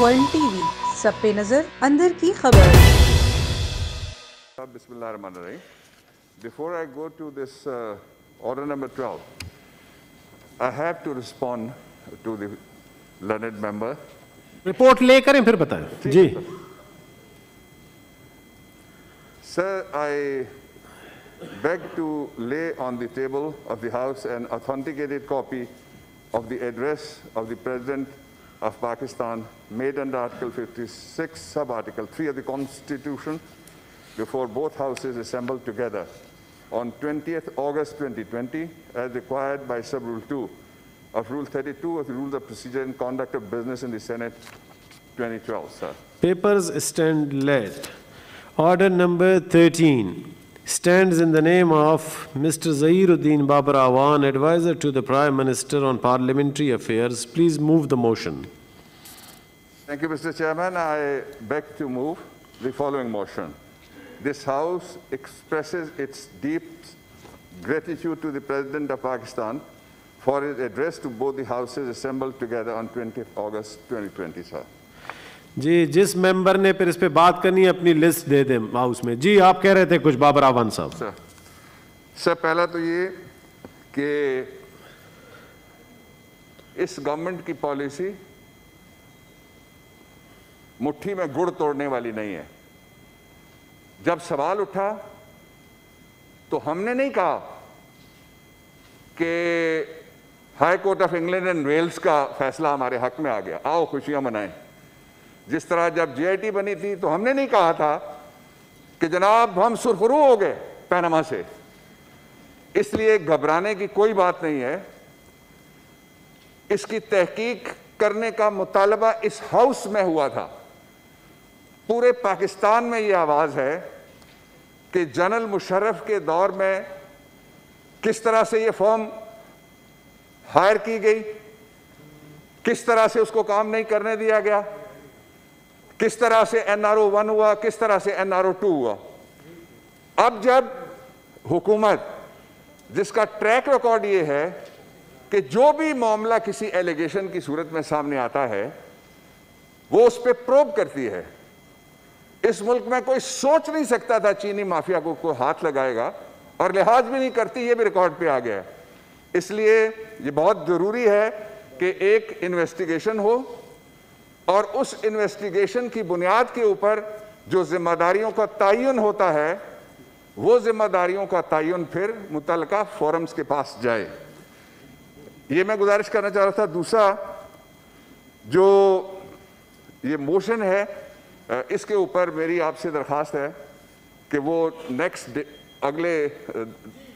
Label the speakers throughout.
Speaker 1: A1 TV, सब पे नजर, अंदर की खबर।
Speaker 2: Bismillahirrahmanirrahim. Before I go to this order number 12, I have to respond to the learned member.
Speaker 3: Report ले करें फिर बताएं जी।
Speaker 2: Sir, I beg to lay on the table of the House an authenticated copy of the address of the President of Pakistan made under Article 56, Sub-Article 3 of the Constitution before both houses assembled together on 20th August 2020 as required by Sub-Rule 2 of Rule 32 of the Rules of Procedure and Conduct of Business in the Senate 2012, sir.
Speaker 3: Papers stand laid. Order number 13 stands in the name of Mr. Zahiruddin Babar Awan, advisor to the Prime Minister on Parliamentary Affairs. Please move the motion.
Speaker 2: Thank you, Mr. Chairman. I beg to move the following motion. This House expresses its deep gratitude to the President of Pakistan for his address to both the Houses assembled together on 20th August 2020, sir.
Speaker 3: जी, जिस member ने फिर इस पे बात करनी है अपनी list दे दें हाउस में। जी, आप कह रहे थे कुछ बाबर आवान साहब।
Speaker 2: सर, पहला तो ये कि इस गवर्नमेंट की पॉलिसी मुट्ठी में गुड़ तोड़ने वाली नहीं है। जब सवाल उठा तो हमने नहीं कहा कि High Court of England and Wales का फैसला हमारे हक में आ गया, आओ खुशियां मनाएं। जिस तरह जब जीआईटी बनी थी तो हमने नहीं कहा था कि जनाब हम सुरखरू हो गए पैनामा से, इसलिए घबराने की कोई बात नहीं है। इसकी तहकीक करने का मुतालबा इस हाउस में हुआ था। पूरे पाकिस्तान में यह आवाज है कि जनरल मुशर्रफ के दौर में किस तरह से यह फर्म हायर की गई, किस तरह से उसको काम नहीं करने दिया गया, किस तरह से एनआरओ 1 हुआ, किस तरह से एनआरओ 2 हुआ। अब जब हुकूमत जिसका ट्रैक रिकॉर्ड ये है कि जो भी मामला किसी एलिगेशन की सूरत में सामने आता है वो उस पर प्रोब करती है। इस मुल्क में कोई सोच नहीं सकता था चीनी माफिया को कोई हाथ लगाएगा, और लिहाज भी नहीं करती, ये भी रिकॉर्ड पे आ गया है। इसलिए ये बहुत जरूरी है कि एक इन्वेस्टिगेशन हो और उस इन्वेस्टिगेशन की बुनियाद के ऊपर जो जिम्मेदारियों का तयन होता है वो जिम्मेदारियों का तयन फिर मुतल्लिका फोरम्स के पास जाए। ये मैं गुजारिश करना चाह रहा था। दूसरा जो ये मोशन है इसके ऊपर मेरी आपसे दरख्वास्त है कि वो नेक्स्ट अगले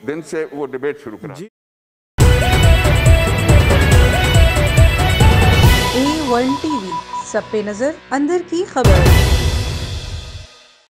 Speaker 2: दिन से वो डिबेट शुरू करें।
Speaker 1: A1 TV, सब पे नजर, अंदर की खबर।